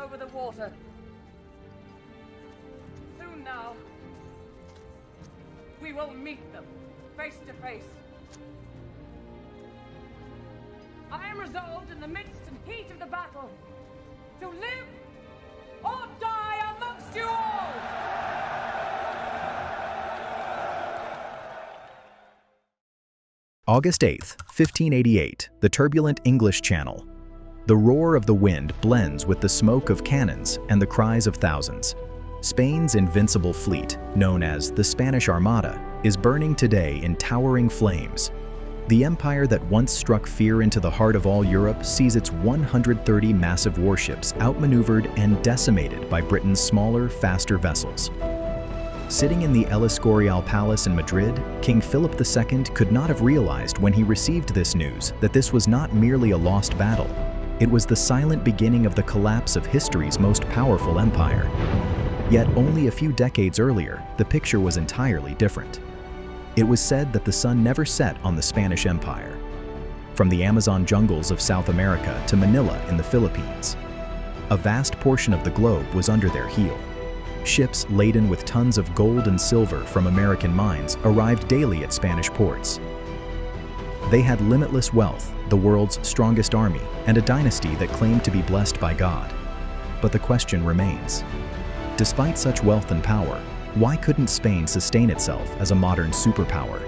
over the water. Soon now, we will meet them, face to face. I am resolved in the midst and heat of the battle to live or die amongst you all! August 8th, 1588, the turbulent English Channel. The roar of the wind blends with the smoke of cannons and the cries of thousands. Spain's invincible fleet, known as the Spanish Armada, is burning today in towering flames. The empire that once struck fear into the heart of all Europe sees its 130 massive warships outmaneuvered and decimated by Britain's smaller, faster vessels. Sitting in the Escorial palace in Madrid, King Philip II could not have realized when he received this news that this was not merely a lost battle. It was the silent beginning of the collapse of history's most powerful empire. Yet only a few decades earlier, the picture was entirely different. It was said that the sun never set on the Spanish Empire. From the Amazon jungles of South America to Manila in the Philippines, a vast portion of the globe was under their heel. Ships laden with tons of gold and silver from American mines arrived daily at Spanish ports. They had limitless wealth, the world's strongest army, and a dynasty that claimed to be blessed by God. But the question remains, despite such wealth and power, why couldn't Spain sustain itself as a modern superpower?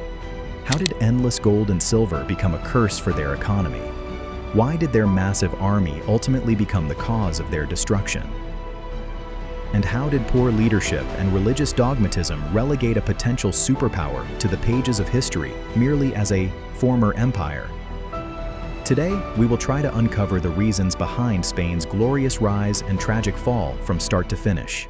How did endless gold and silver become a curse for their economy? Why did their massive army ultimately become the cause of their destruction? And how did poor leadership and religious dogmatism relegate a potential superpower to the pages of history merely as a former empire? Today, we will try to uncover the reasons behind Spain's glorious rise and tragic fall from start to finish.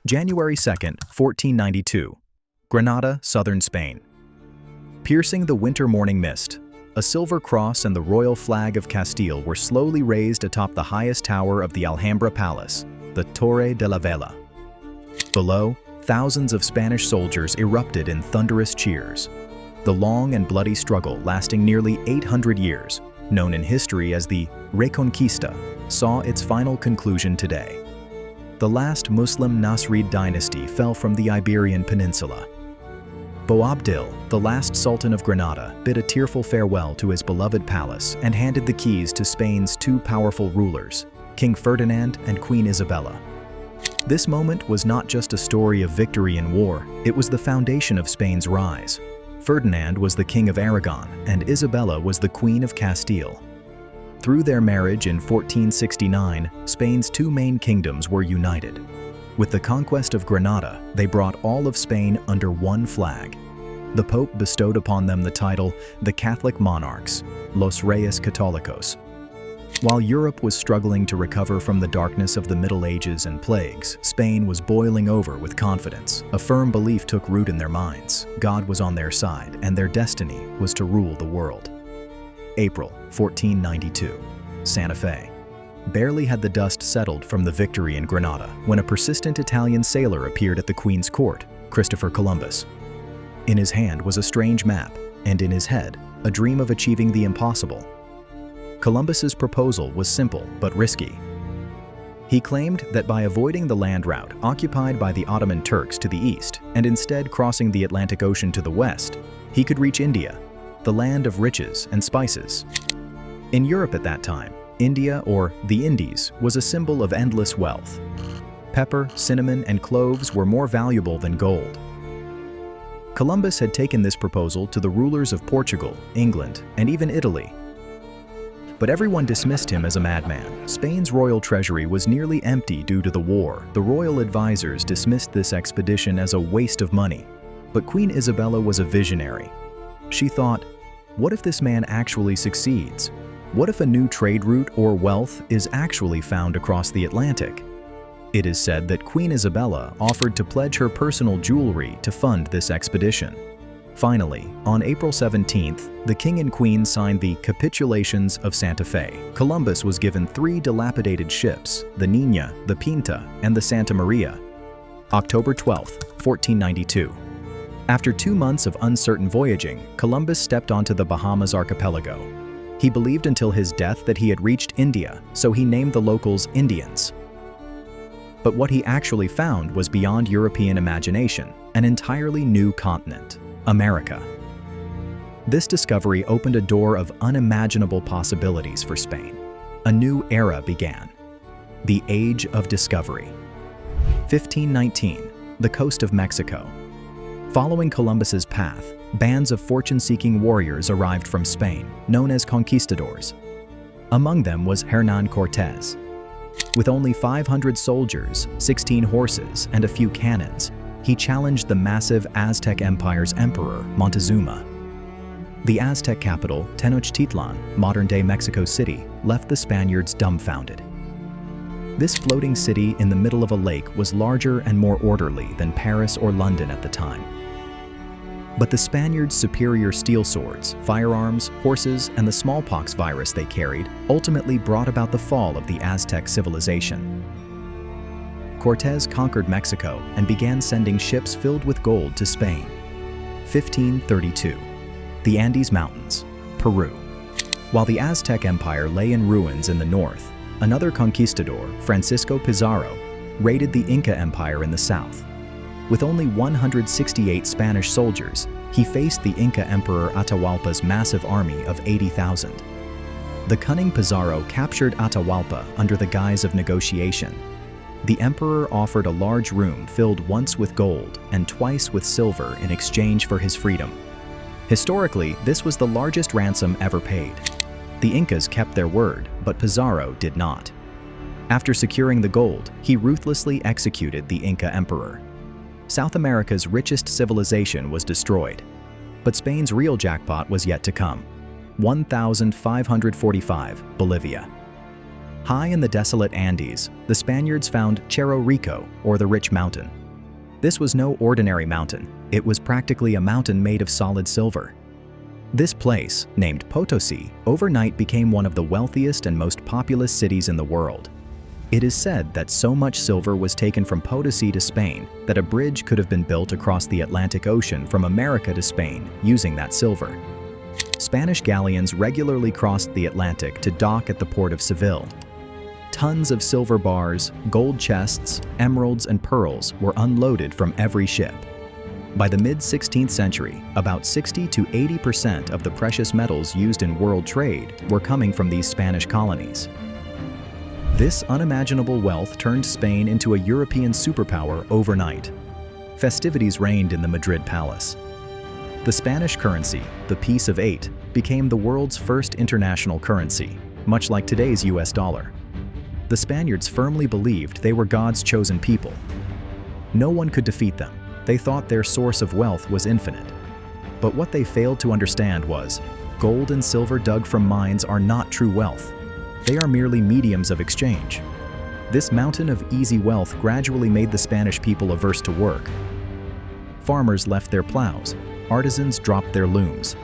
January 2nd, 1492, Granada, southern Spain. Piercing the winter morning mist, a silver cross and the royal flag of Castile were slowly raised atop the highest tower of the Alhambra Palace, the Torre de la Vela. Below, thousands of Spanish soldiers erupted in thunderous cheers. The long and bloody struggle, lasting nearly 800 years, known in history as the Reconquista, saw its final conclusion today. The last Muslim Nasrid dynasty fell from the Iberian Peninsula. Boabdil, the last Sultan of Granada, bid a tearful farewell to his beloved palace and handed the keys to Spain's two powerful rulers, King Ferdinand and Queen Isabella. This moment was not just a story of victory in war, it was the foundation of Spain's rise. Ferdinand was the King of Aragon and Isabella was the Queen of Castile. Through their marriage in 1469, Spain's two main kingdoms were united. With the conquest of Granada, they brought all of Spain under one flag. The Pope bestowed upon them the title, the Catholic Monarchs, Los Reyes Católicos. While Europe was struggling to recover from the darkness of the Middle Ages and plagues, Spain was boiling over with confidence. A firm belief took root in their minds. God was on their side, and their destiny was to rule the world. April 1492, Santa Fe. Barely had the dust settled from the victory in Granada when a persistent Italian sailor appeared at the Queen's court, Christopher Columbus. In his hand was a strange map, and in his head, a dream of achieving the impossible. Columbus's proposal was simple but risky. He claimed that by avoiding the land route occupied by the Ottoman Turks to the east and instead crossing the Atlantic Ocean to the west, he could reach India, the land of riches and spices. In Europe at that time, India, or the Indies, was a symbol of endless wealth. Pepper, cinnamon, and cloves were more valuable than gold. Columbus had taken this proposal to the rulers of Portugal, England, and even Italy. But everyone dismissed him as a madman. Spain's royal treasury was nearly empty due to the war. The royal advisors dismissed this expedition as a waste of money. But Queen Isabella was a visionary. She thought, what if this man actually succeeds? What if a new trade route or wealth is actually found across the Atlantic? It is said that Queen Isabella offered to pledge her personal jewelry to fund this expedition. Finally, on April 17th, the King and Queen signed the Capitulations of Santa Fe. Columbus was given 3 dilapidated ships, the Niña, the Pinta, and the Santa Maria. October 12, 1492. After 2 months of uncertain voyaging, Columbus stepped onto the Bahamas archipelago. He believed until his death that he had reached India, so he named the locals Indians. But what he actually found was beyond European imagination, an entirely new continent, America. This discovery opened a door of unimaginable possibilities for Spain. A new era began, the Age of Discovery. 1519, the coast of Mexico. Following Columbus's path, bands of fortune-seeking warriors arrived from Spain, known as conquistadors. Among them was Hernán Cortés. With only 500 soldiers, 16 horses, and a few cannons, he challenged the massive Aztec Empire's emperor, Montezuma. The Aztec capital, Tenochtitlan, modern-day Mexico City, left the Spaniards dumbfounded. This floating city in the middle of a lake was larger and more orderly than Paris or London at the time. But the Spaniards' superior steel swords, firearms, horses, and the smallpox virus they carried ultimately brought about the fall of the Aztec civilization. Cortés conquered Mexico and began sending ships filled with gold to Spain. 1532. The Andes Mountains, Peru. While the Aztec Empire lay in ruins in the north, another conquistador, Francisco Pizarro, raided the Inca Empire in the south. With only 168 Spanish soldiers, he faced the Inca Emperor Atahualpa's massive army of 80,000. The cunning Pizarro captured Atahualpa under the guise of negotiation. The emperor offered a large room filled once with gold and twice with silver in exchange for his freedom. Historically, this was the largest ransom ever paid. The Incas kept their word, but Pizarro did not. After securing the gold, he ruthlessly executed the Inca emperor. South America's richest civilization was destroyed, but Spain's real jackpot was yet to come. 1545, Bolivia. High in the desolate Andes, the Spaniards found Cerro Rico, or the Rich Mountain. This was no ordinary mountain. It was practically a mountain made of solid silver. This place, named Potosi, overnight became one of the wealthiest and most populous cities in the world. It is said that so much silver was taken from Potosi to Spain that a bridge could have been built across the Atlantic Ocean from America to Spain using that silver. Spanish galleons regularly crossed the Atlantic to dock at the port of Seville. Tons of silver bars, gold chests, emeralds, and pearls were unloaded from every ship. By the mid-16th century, about 60 to 80% of the precious metals used in world trade were coming from these Spanish colonies. This unimaginable wealth turned Spain into a European superpower overnight. Festivities reigned in the Madrid palace. The Spanish currency, the piece of 8, became the world's first international currency, much like today's US dollar. The Spaniards firmly believed they were God's chosen people. No one could defeat them. They thought their source of wealth was infinite. But what they failed to understand was, gold and silver dug from mines are not true wealth. They are merely mediums of exchange. This mountain of easy wealth gradually made the Spanish people averse to work. Farmers left their plows. Artisans dropped their looms.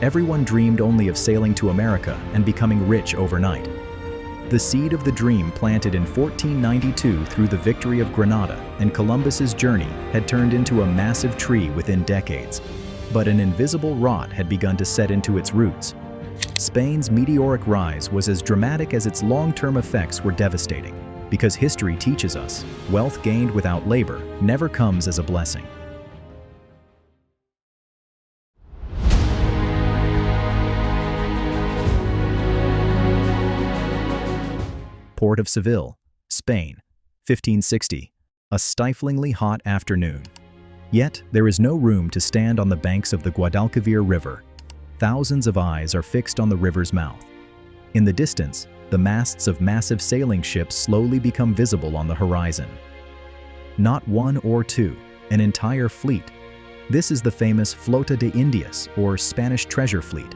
Everyone dreamed only of sailing to America and becoming rich overnight. The seed of the dream planted in 1492 through the victory of Granada and Columbus's journey had turned into a massive tree within decades. But an invisible rot had begun to set into its roots. Spain's meteoric rise was as dramatic as its long-term effects were devastating, because history teaches us, wealth gained without labor never comes as a blessing. Port of Seville, Spain, 1560, a stiflingly hot afternoon. Yet, there is no room to stand on the banks of the Guadalquivir River. Thousands of eyes are fixed on the river's mouth. In the distance, the masts of massive sailing ships slowly become visible on the horizon. Not one or two, an entire fleet. This is the famous Flota de Indias, or Spanish treasure fleet.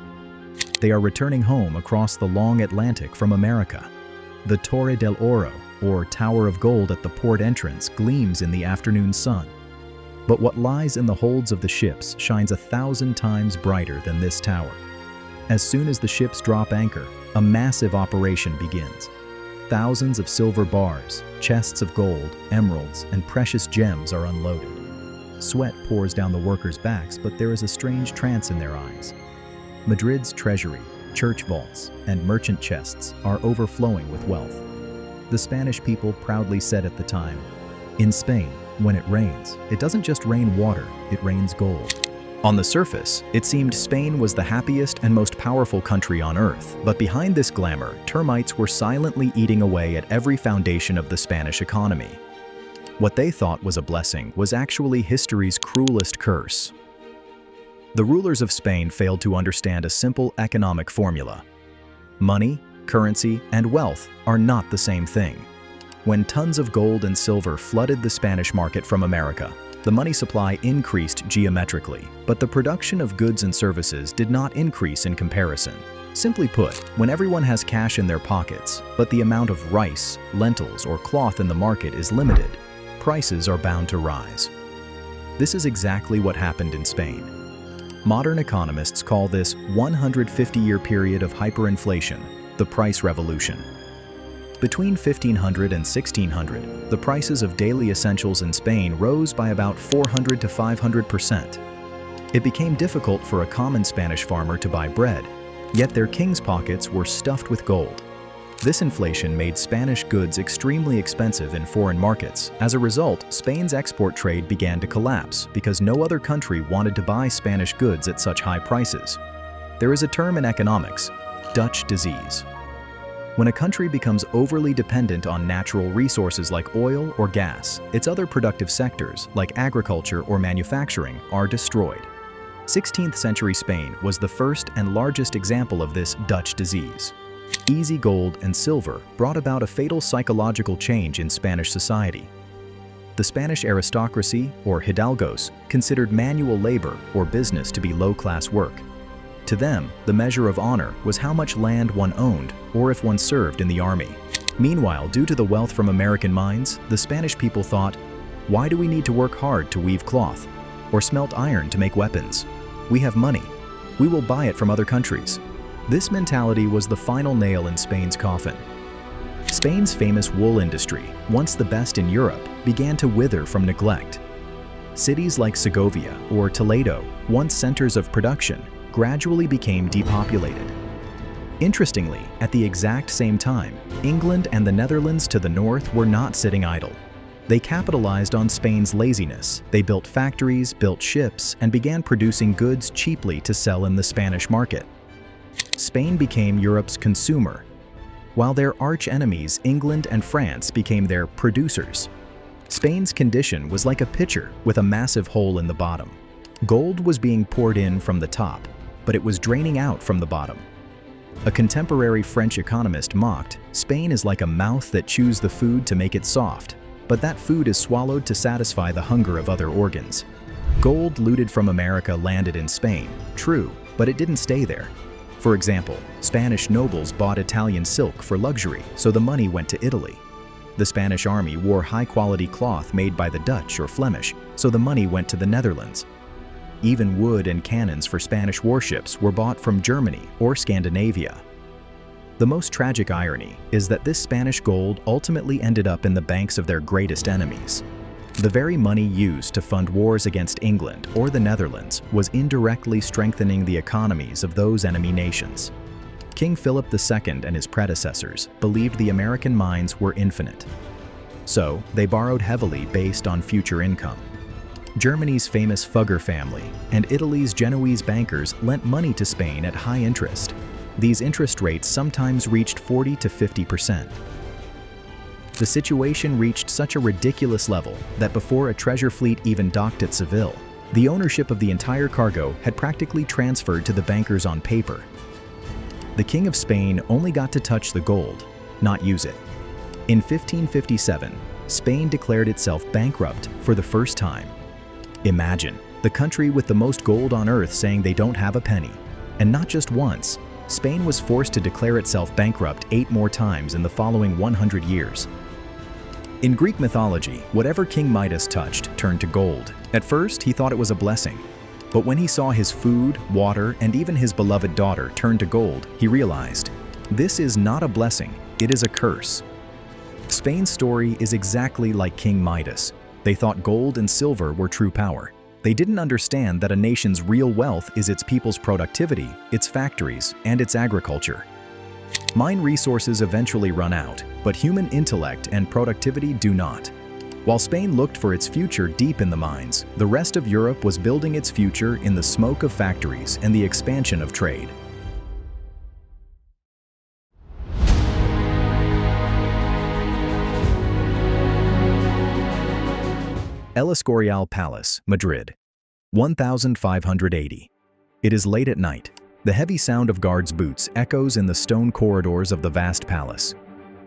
They are returning home across the long Atlantic from America. The Torre del Oro, or Tower of Gold at the port entrance, gleams in the afternoon sun. But what lies in the holds of the ships shines 1,000 times brighter than this tower. As soon as the ships drop anchor, a massive operation begins. Thousands of silver bars, chests of gold, emeralds, and precious gems are unloaded. Sweat pours down the workers' backs, but there is a strange trance in their eyes. Madrid's treasury, church vaults, and merchant chests are overflowing with wealth. The Spanish people proudly said at the time, "In Spain, when it rains, it doesn't just rain water, it rains gold." On the surface, it seemed Spain was the happiest and most powerful country on earth, but behind this glamour, termites were silently eating away at every foundation of the Spanish economy. What they thought was a blessing was actually history's cruelest curse. The rulers of Spain failed to understand a simple economic formula. Money, currency, and wealth are not the same thing. When tons of gold and silver flooded the Spanish market from America, the money supply increased geometrically, but the production of goods and services did not increase in comparison. Simply put, when everyone has cash in their pockets, but the amount of rice, lentils, or cloth in the market is limited, prices are bound to rise. This is exactly what happened in Spain. Modern economists call this 150-year period of hyperinflation the price revolution. Between 1500 and 1600, the prices of daily essentials in Spain rose by about 400 to 500%. It became difficult for a common Spanish farmer to buy bread, yet their king's pockets were stuffed with gold. This inflation made Spanish goods extremely expensive in foreign markets. As a result, Spain's export trade began to collapse because no other country wanted to buy Spanish goods at such high prices. There is a term in economics, Dutch disease. When a country becomes overly dependent on natural resources like oil or gas, its other productive sectors, like agriculture or manufacturing, are destroyed. 16th century Spain was the first and largest example of this Dutch disease. Easy gold and silver brought about a fatal psychological change in Spanish society. The Spanish aristocracy, or hidalgos, considered manual labor or business to be low-class work. To them, the measure of honor was how much land one owned or if one served in the army. Meanwhile, due to the wealth from American mines, the Spanish people thought, why do we need to work hard to weave cloth or smelt iron to make weapons? We have money. We will buy it from other countries. This mentality was the final nail in Spain's coffin. Spain's famous wool industry, once the best in Europe, began to wither from neglect. Cities like Segovia or Toledo, once centers of production, gradually became depopulated. Interestingly, at the exact same time, England and the Netherlands to the north were not sitting idle. They capitalized on Spain's laziness. They built factories, built ships, and began producing goods cheaply to sell in the Spanish market. Spain became Europe's consumer, while their arch-enemies England and France became their producers. Spain's condition was like a pitcher with a massive hole in the bottom. Gold was being poured in from the top, but it was draining out from the bottom. A contemporary French economist mocked, Spain is like a mouth that chews the food to make it soft, but that food is swallowed to satisfy the hunger of other organs. Gold looted from America landed in Spain, true, but it didn't stay there. For example, Spanish nobles bought Italian silk for luxury, so the money went to Italy. The Spanish army wore high-quality cloth made by the Dutch or Flemish, so the money went to the Netherlands. Even wood and cannons for Spanish warships were bought from Germany or Scandinavia. The most tragic irony is that this Spanish gold ultimately ended up in the banks of their greatest enemies. The very money used to fund wars against England or the Netherlands was indirectly strengthening the economies of those enemy nations. King Philip II and his predecessors believed the American mines were infinite. So, they borrowed heavily based on future income. Germany's famous Fugger family and Italy's Genoese bankers lent money to Spain at high interest. These interest rates sometimes reached 40 to 50%. The situation reached such a ridiculous level that before a treasure fleet even docked at Seville, the ownership of the entire cargo had practically transferred to the bankers on paper. The King of Spain only got to touch the gold, not use it. In 1557, Spain declared itself bankrupt for the first time. Imagine, the country with the most gold on earth saying they don't have a penny. And not just once, Spain was forced to declare itself bankrupt 8 more times in the following 100 years. In Greek mythology, whatever King Midas touched turned to gold. At first, he thought it was a blessing. But when he saw his food, water, and even his beloved daughter turn to gold, he realized, this is not a blessing, it is a curse. Spain's story is exactly like King Midas. They thought gold and silver were true power. They didn't understand that a nation's real wealth is its people's productivity, its factories, and its agriculture. Mine resources eventually run out, but human intellect and productivity do not. While Spain looked for its future deep in the mines, the rest of Europe was building its future in the smoke of factories and the expansion of trade. El Escorial Palace, Madrid, 1580. It is late at night. The heavy sound of guards' boots echoes in the stone corridors of the vast palace.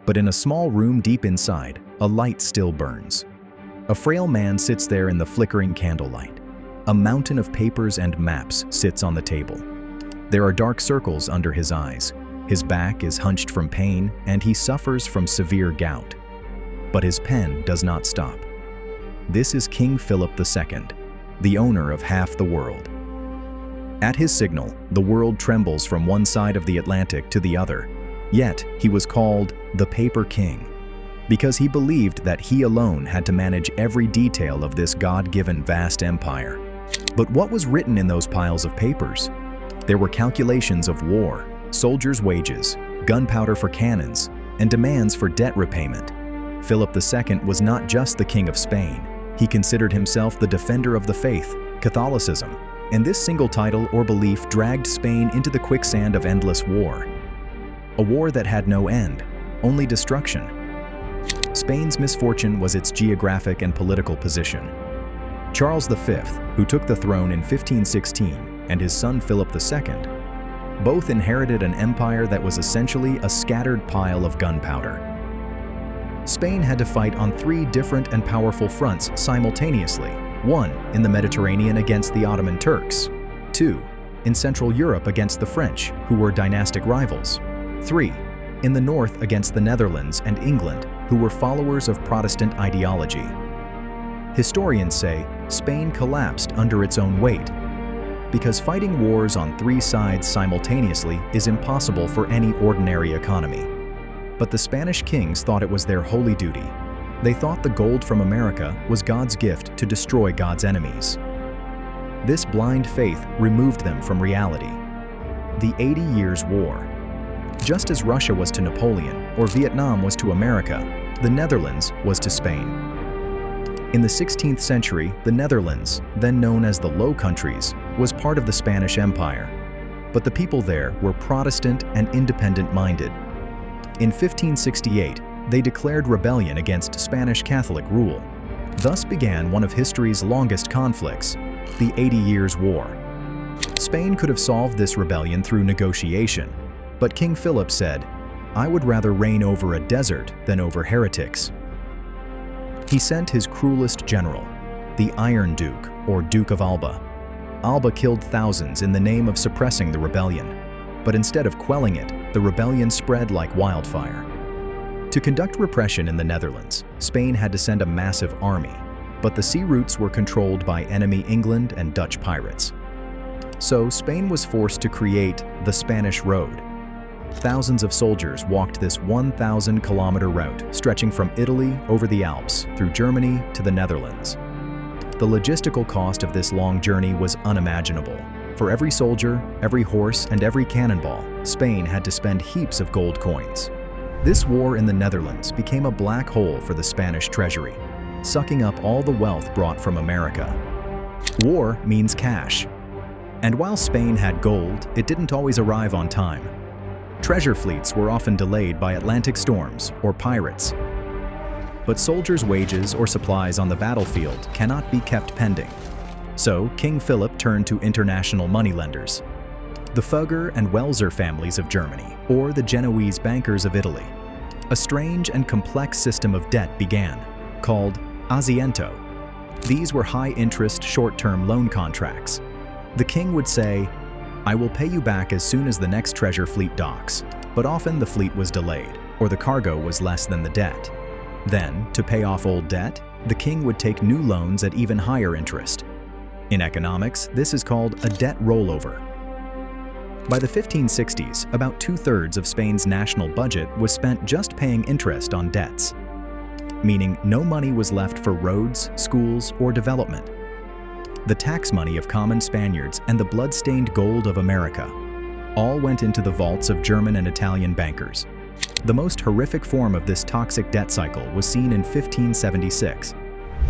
But in a small room deep inside, a light still burns. A frail man sits there in the flickering candlelight. A mountain of papers and maps sits on the table. There are dark circles under his eyes. His back is hunched from pain, and he suffers from severe gout. But his pen does not stop. This is King Philip II, the owner of half the world. At his signal, the world trembles from one side of the Atlantic to the other. Yet, he was called the Paper King, because he believed that he alone had to manage every detail of this God-given vast empire. But what was written in those piles of papers? There were calculations of war, soldiers' wages, gunpowder for cannons, and demands for debt repayment. Philip II was not just the King of Spain. He considered himself the defender of the faith, Catholicism, and this single title or belief dragged Spain into the quicksand of endless war. A war that had no end, only destruction. Spain's misfortune was its geographic and political position. Charles V, who took the throne in 1516, and his son Philip II, both inherited an empire that was essentially a scattered pile of gunpowder. Spain had to fight on three different and powerful fronts simultaneously. One, in the Mediterranean against the Ottoman Turks. Two, in Central Europe against the French, who were dynastic rivals. Three, in the north against the Netherlands and England, who were followers of Protestant ideology. Historians say Spain collapsed under its own weight, because fighting wars on three sides simultaneously is impossible for any ordinary economy. But the Spanish kings thought it was their holy duty. They thought the gold from America was God's gift to destroy God's enemies. This blind faith removed them from reality. The 80 Years' War. Just as Russia was to Napoleon or Vietnam was to America, the Netherlands was to Spain. In the 16th century, the Netherlands, then known as the Low Countries, was part of the Spanish Empire. But the people there were Protestant and independent-minded. In 1568, they declared rebellion against Spanish Catholic rule. Thus began one of history's longest conflicts, the 80 Years' War. Spain could have solved this rebellion through negotiation, but King Philip said, "I would rather reign over a desert than over heretics." He sent his cruelest general, the Iron Duke, or Duke of Alba. Alba killed thousands in the name of suppressing the rebellion, but instead of quelling it, the rebellion spread like wildfire. To conduct repression in the Netherlands, Spain had to send a massive army, but the sea routes were controlled by enemy England and Dutch pirates. So Spain was forced to create the Spanish Road. Thousands of soldiers walked this 1,000-kilometer route, stretching from Italy over the Alps, through Germany to the Netherlands. The logistical cost of this long journey was unimaginable. For every soldier, every horse, and every cannonball, Spain had to spend heaps of gold coins. This war in the Netherlands became a black hole for the Spanish treasury, sucking up all the wealth brought from America. War means cash. And while Spain had gold, it didn't always arrive on time. Treasure fleets were often delayed by Atlantic storms or pirates. But soldiers' wages or supplies on the battlefield cannot be kept pending. So King Philip turned to international moneylenders, the Fugger and Welser families of Germany, or the Genoese bankers of Italy. A strange and complex system of debt began, called aziento. These were high-interest, short-term loan contracts. The king would say, "I will pay you back as soon as the next treasure fleet docks," but often the fleet was delayed, or the cargo was less than the debt. Then, to pay off old debt, the king would take new loans at even higher interest. In economics, this is called a debt rollover. By the 1560s, about 2/3 of Spain's national budget was spent just paying interest on debts. meaning no money was left for roads, schools, or development. The tax money of common Spaniards and the blood-stained gold of America all went into the vaults of German and Italian bankers. The most horrific form of this toxic debt cycle was seen in 1576.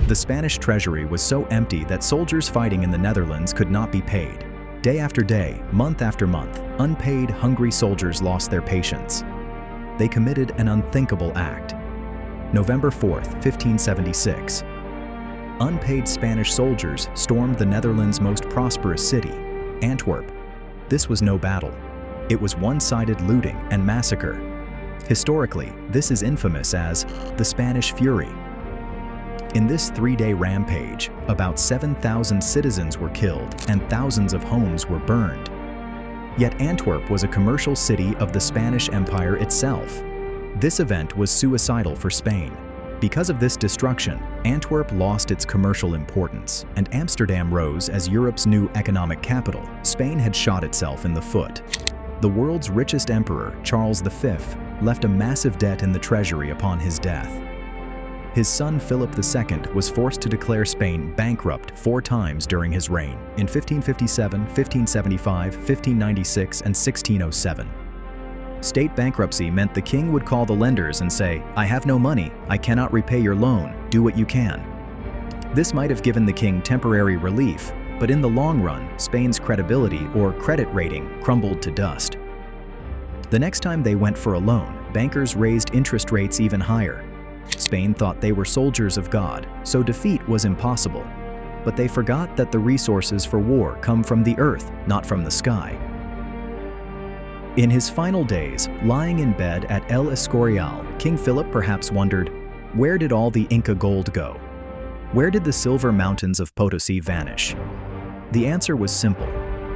The Spanish treasury was so empty that soldiers fighting in the Netherlands could not be paid. Day after day, month after month, unpaid, hungry soldiers lost their patience. They committed an unthinkable act. November 4th, 1576. Unpaid Spanish soldiers stormed the Netherlands' most prosperous city, Antwerp. This was no battle. It was one-sided looting and massacre. Historically, this is infamous as the Spanish Fury. In this three-day rampage, about 7,000 citizens were killed and thousands of homes were burned. Yet Antwerp was a commercial city of the Spanish Empire itself. This event was suicidal for Spain. Because of this destruction, Antwerp lost its commercial importance, and Amsterdam rose as Europe's new economic capital. Spain had shot itself in the foot. The world's richest emperor, Charles V, left a massive debt in the treasury upon his death. His son Philip II was forced to declare Spain bankrupt 4 times during his reign, in 1557, 1575, 1596, and 1607. State bankruptcy meant the king would call the lenders and say, "I have no money, I cannot repay your loan, do what you can." This might have given the king temporary relief, but in the long run, Spain's credibility or credit rating crumbled to dust. The next time they went for a loan, bankers raised interest rates even higher. Spain thought they were soldiers of God, so defeat was impossible. But they forgot that the resources for war come from the earth, not from the sky. In his final days, lying in bed at El Escorial, King Philip perhaps wondered, where did all the Inca gold go? Where did the silver mountains of Potosi vanish? The answer was simple.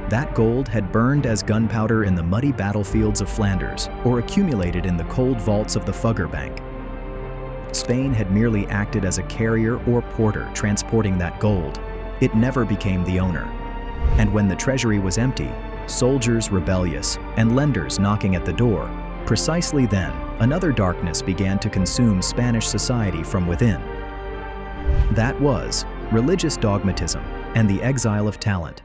That gold had burned as gunpowder in the muddy battlefields of Flanders or accumulated in the cold vaults of the Fugger Bank. Spain had merely acted as a carrier or porter transporting that gold. It never became the owner. And when the treasury was empty, soldiers rebellious, and lenders knocking at the door, precisely then, another darkness began to consume Spanish society from within. That was religious dogmatism and the exile of talent.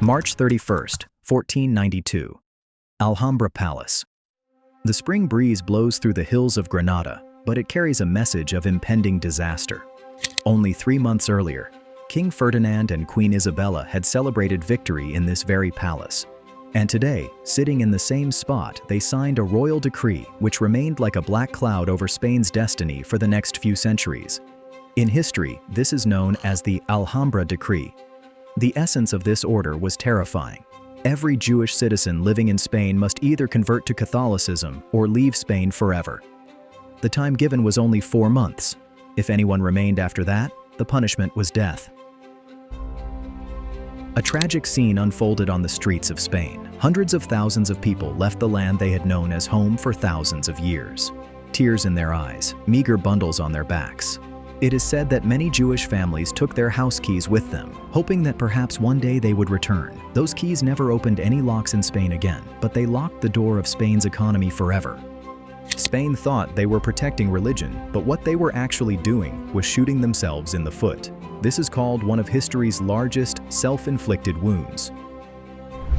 March 31st, 1492. Alhambra Palace. The spring breeze blows through the hills of Granada, but it carries a message of impending disaster. Only 3 months earlier, King Ferdinand and Queen Isabella had celebrated victory in this very palace. And today, sitting in the same spot, they signed a royal decree which remained like a black cloud over Spain's destiny for the next few centuries. In history, this is known as the Alhambra Decree. The essence of this order was terrifying. Every Jewish citizen living in Spain must either convert to Catholicism or leave Spain forever. The time given was only 4 months. If anyone remained after that, the punishment was death. A tragic scene unfolded on the streets of Spain. Hundreds of thousands of people left the land they had known as home for thousands of years. Tears in their eyes, meager bundles on their backs. It is said that many Jewish families took their house keys with them, hoping that perhaps one day they would return. Those keys never opened any locks in Spain again, but they locked the door of Spain's economy forever. Spain thought they were protecting religion, but what they were actually doing was shooting themselves in the foot. This is called one of history's largest self-inflicted wounds.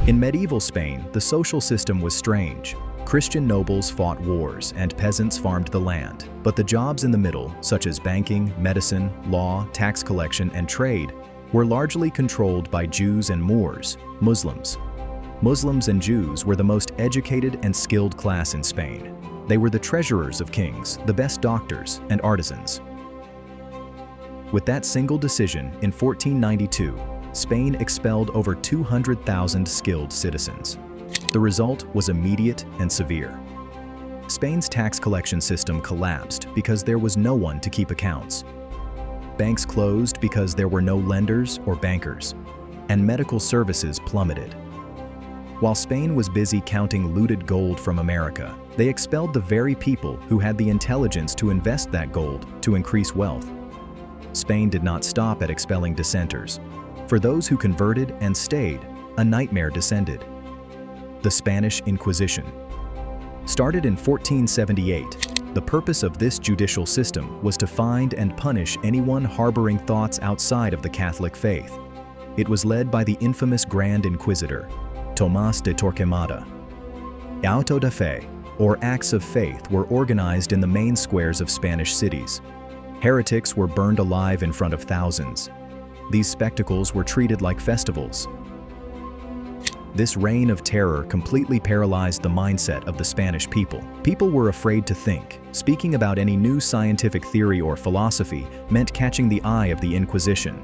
In medieval Spain, the social system was strange. Christian nobles fought wars and peasants farmed the land, but the jobs in the middle, such as banking, medicine, law, tax collection, and trade, were largely controlled by Jews and Moors, Muslims. Muslims and Jews were the most educated and skilled class in Spain. They were the treasurers of kings, the best doctors, and artisans. With that single decision, in 1492, Spain expelled over 200,000 skilled citizens. The result was immediate and severe. Spain's tax collection system collapsed because there was no one to keep accounts. Banks closed because there were no lenders or bankers, and medical services plummeted. While Spain was busy counting looted gold from America, they expelled the very people who had the intelligence to invest that gold to increase wealth. Spain did not stop at expelling dissenters. For those who converted and stayed, a nightmare descended. The Spanish Inquisition. Started in 1478, the purpose of this judicial system was to find and punish anyone harboring thoughts outside of the Catholic faith. It was led by the infamous Grand Inquisitor, Tomás de Torquemada. Auto de fe, or acts of faith, were organized in the main squares of Spanish cities. Heretics were burned alive in front of thousands. These spectacles were treated like festivals. This reign of terror completely paralyzed the mindset of the Spanish people. People were afraid to think. Speaking about any new scientific theory or philosophy meant catching the eye of the Inquisition.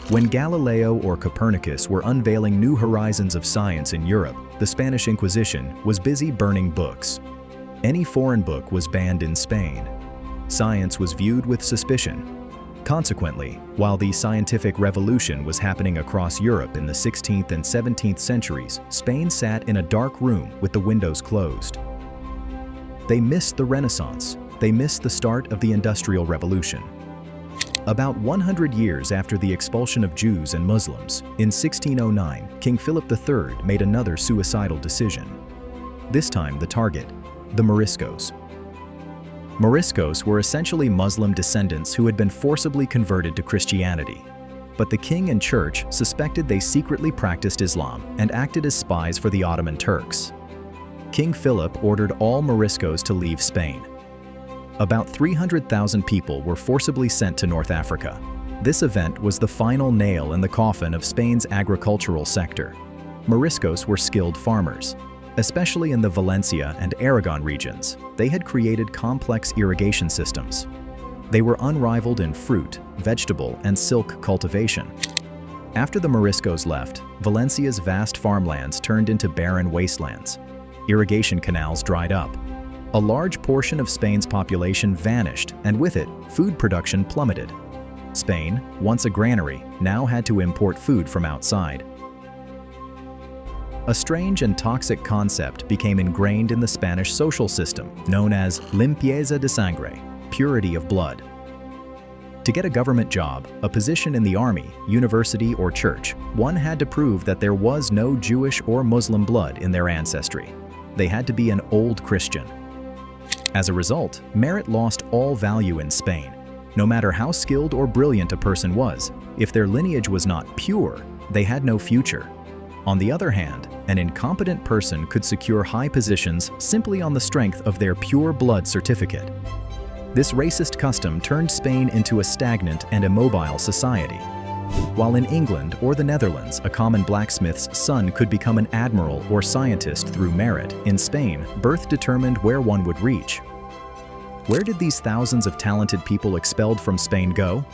When Galileo or Copernicus were unveiling new horizons of science in Europe, the Spanish Inquisition was busy burning books. Any foreign book was banned in Spain. Science was viewed with suspicion. Consequently, while the scientific revolution was happening across Europe in the 16th and 17th centuries, Spain sat in a dark room with the windows closed. They missed the Renaissance. They missed the start of the Industrial Revolution. About 100 years after the expulsion of Jews and Muslims, in 1609, King Philip III made another suicidal decision. This time the target, the Moriscos. Moriscos were essentially Muslim descendants who had been forcibly converted to Christianity. But the king and church suspected they secretly practiced Islam and acted as spies for the Ottoman Turks. King Philip ordered all Moriscos to leave Spain. About 300,000 people were forcibly sent to North Africa. This event was the final nail in the coffin of Spain's agricultural sector. Moriscos were skilled farmers. Especially in the Valencia and Aragon regions, they had created complex irrigation systems. They were unrivaled in fruit, vegetable, and silk cultivation. After the Moriscos left, Valencia's vast farmlands turned into barren wastelands. Irrigation canals dried up. A large portion of Spain's population vanished, and with it, food production plummeted. Spain, once a granary, now had to import food from outside. A strange and toxic concept became ingrained in the Spanish social system, known as limpieza de sangre, purity of blood. To get a government job, a position in the army, university, or church, one had to prove that there was no Jewish or Muslim blood in their ancestry. They had to be an old Christian. As a result, merit lost all value in Spain. No matter how skilled or brilliant a person was, if their lineage was not pure, they had no future. On the other hand, an incompetent person could secure high positions simply on the strength of their pure blood certificate. This racist custom turned Spain into a stagnant and immobile society. While in England or the Netherlands, a common blacksmith's son could become an admiral or scientist through merit, in Spain, birth determined where one would reach. Where did these thousands of talented people expelled from Spain go?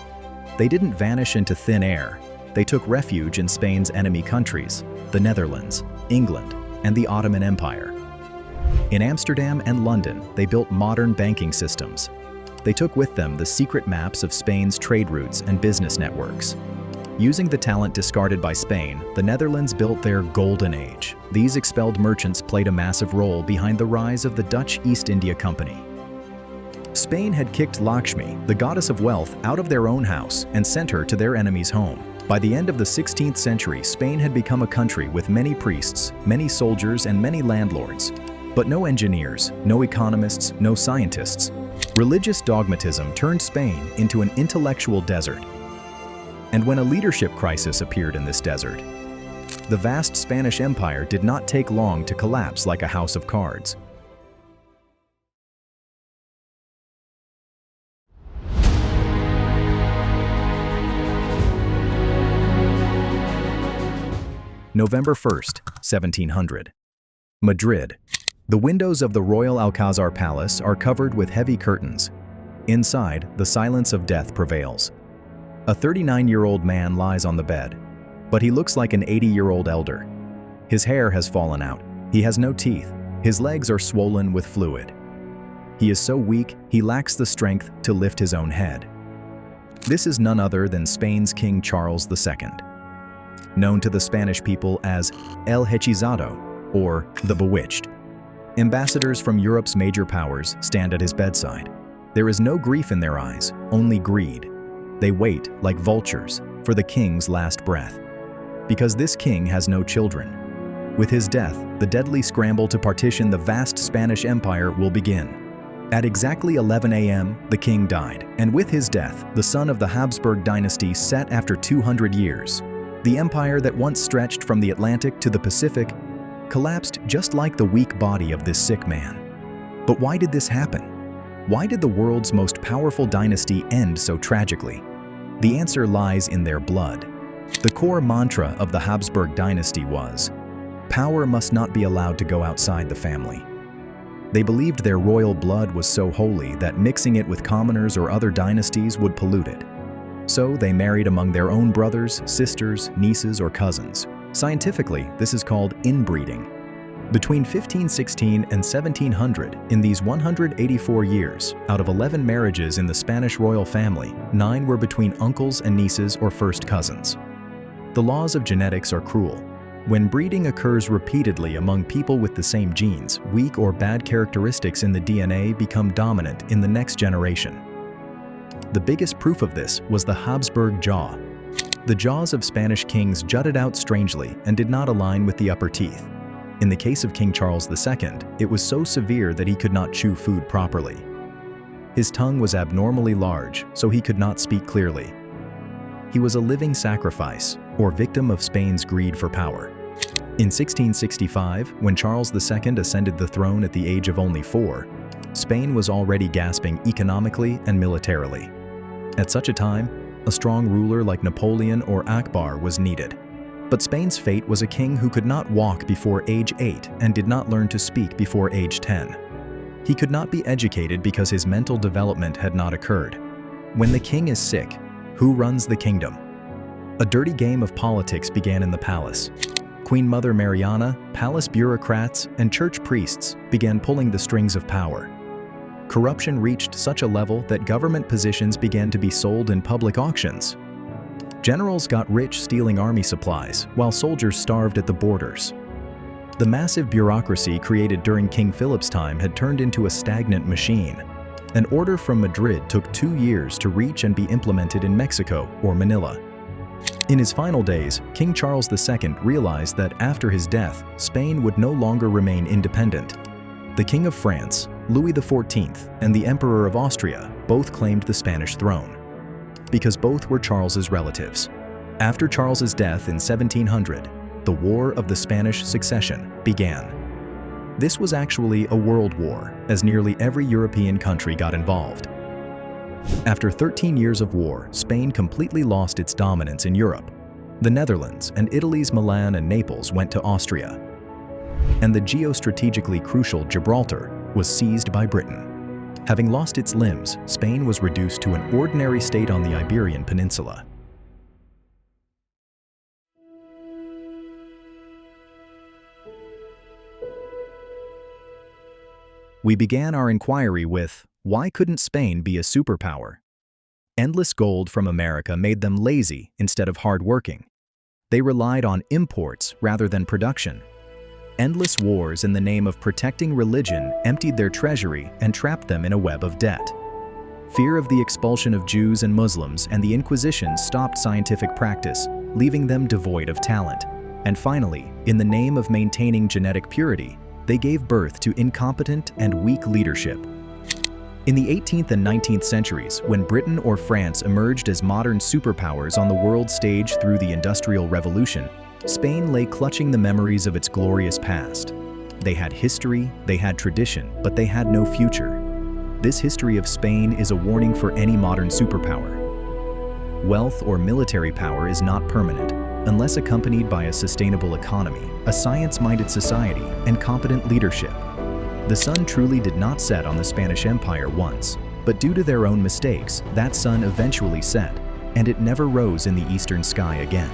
They didn't vanish into thin air. They took refuge in Spain's enemy countries, the Netherlands, England, and the Ottoman Empire. In Amsterdam and London, they built modern banking systems. They took with them the secret maps of Spain's trade routes and business networks. Using the talent discarded by Spain, the Netherlands built their golden age. These expelled merchants played a massive role behind the rise of the Dutch East India Company. Spain had kicked Lakshmi, the goddess of wealth, out of their own house and sent her to their enemy's home. By the end of the 16th century, Spain had become a country with many priests, many soldiers, and many landlords. But no engineers, no economists, no scientists. Religious dogmatism turned Spain into an intellectual desert. And when a leadership crisis appeared in this desert, the vast Spanish Empire did not take long to collapse like a house of cards. November 1st, 1700. Madrid. The windows of the Royal Alcazar Palace are covered with heavy curtains. Inside, the silence of death prevails. A 39-year-old man lies on the bed, but he looks like an 80-year-old elder. His hair has fallen out. He has no teeth. His legs are swollen with fluid. He is so weak, he lacks the strength to lift his own head. This is none other than Spain's King Charles II. Known to the Spanish people as El Hechizado, or the Bewitched. Ambassadors from Europe's major powers stand at his bedside. There is no grief in their eyes, only greed. They wait, like vultures, for the king's last breath. Because this king has no children. With his death, the deadly scramble to partition the vast Spanish Empire will begin. At exactly 11 a.m., the king died, and with his death, the sun of the Habsburg dynasty set after 200 years. The empire that once stretched from the Atlantic to the Pacific collapsed just like the weak body of this sick man. But why did this happen? Why did the world's most powerful dynasty end so tragically? The answer lies in their blood. The core mantra of the Habsburg dynasty was, power must not be allowed to go outside the family. They believed their royal blood was so holy that mixing it with commoners or other dynasties would pollute it. So they married among their own brothers, sisters, nieces, or cousins. Scientifically, this is called inbreeding. Between 1516 and 1700, in these 184 years, out of 11 marriages in the Spanish royal family, 9 were between uncles and nieces or first cousins. The laws of genetics are cruel. When breeding occurs repeatedly among people with the same genes, weak or bad characteristics in the DNA become dominant in the next generation. The biggest proof of this was the Habsburg jaw. The jaws of Spanish kings jutted out strangely and did not align with the upper teeth. In the case of King Charles II, it was so severe that he could not chew food properly. His tongue was abnormally large, so he could not speak clearly. He was a living sacrifice, or victim of Spain's greed for power. In 1665, when Charles II ascended the throne at the age of only 4, Spain was already gasping economically and militarily. At such a time, a strong ruler like Napoleon or Akbar was needed. But Spain's fate was a king who could not walk before age 8 and did not learn to speak before age 10. He could not be educated because his mental development had not occurred. When the king is sick, who runs the kingdom? A dirty game of politics began in the palace. Queen Mother Mariana, palace bureaucrats, and church priests began pulling the strings of power. Corruption reached such a level that government positions began to be sold in public auctions. Generals got rich stealing army supplies, while soldiers starved at the borders. The massive bureaucracy created during King Philip's time had turned into a stagnant machine. An order from Madrid took 2 years to reach and be implemented in Mexico or Manila. In his final days, King Charles II realized that after his death, Spain would no longer remain independent. The King of France, Louis XIV, and the Emperor of Austria both claimed the Spanish throne, because both were Charles's relatives. After Charles's death in 1700, the War of the Spanish Succession began. This was actually a world war, as nearly every European country got involved. After 13 years of war, Spain completely lost its dominance in Europe. The Netherlands and Italy's Milan and Naples went to Austria, and the geostrategically crucial Gibraltar was seized by Britain. Having lost its limbs, Spain was reduced to an ordinary state on the Iberian Peninsula. We began our inquiry with, why couldn't Spain be a superpower? Endless gold from America made them lazy instead of hardworking. They relied on imports rather than production. Endless wars in the name of protecting religion emptied their treasury and trapped them in a web of debt. Fear of the expulsion of Jews and Muslims and the Inquisition stopped scientific practice, leaving them devoid of talent. And finally, in the name of maintaining genetic purity, they gave birth to incompetent and weak leadership. In the 18th and 19th centuries, when Britain or France emerged as modern superpowers on the world stage through the Industrial Revolution, Spain lay clutching the memories of its glorious past. They had history, they had tradition, but they had no future. This history of Spain is a warning for any modern superpower. Wealth or military power is not permanent, unless accompanied by a sustainable economy, a science-minded society, and competent leadership. The sun truly did not set on the Spanish Empire once, but due to their own mistakes, that sun eventually set, and it never rose in the eastern sky again.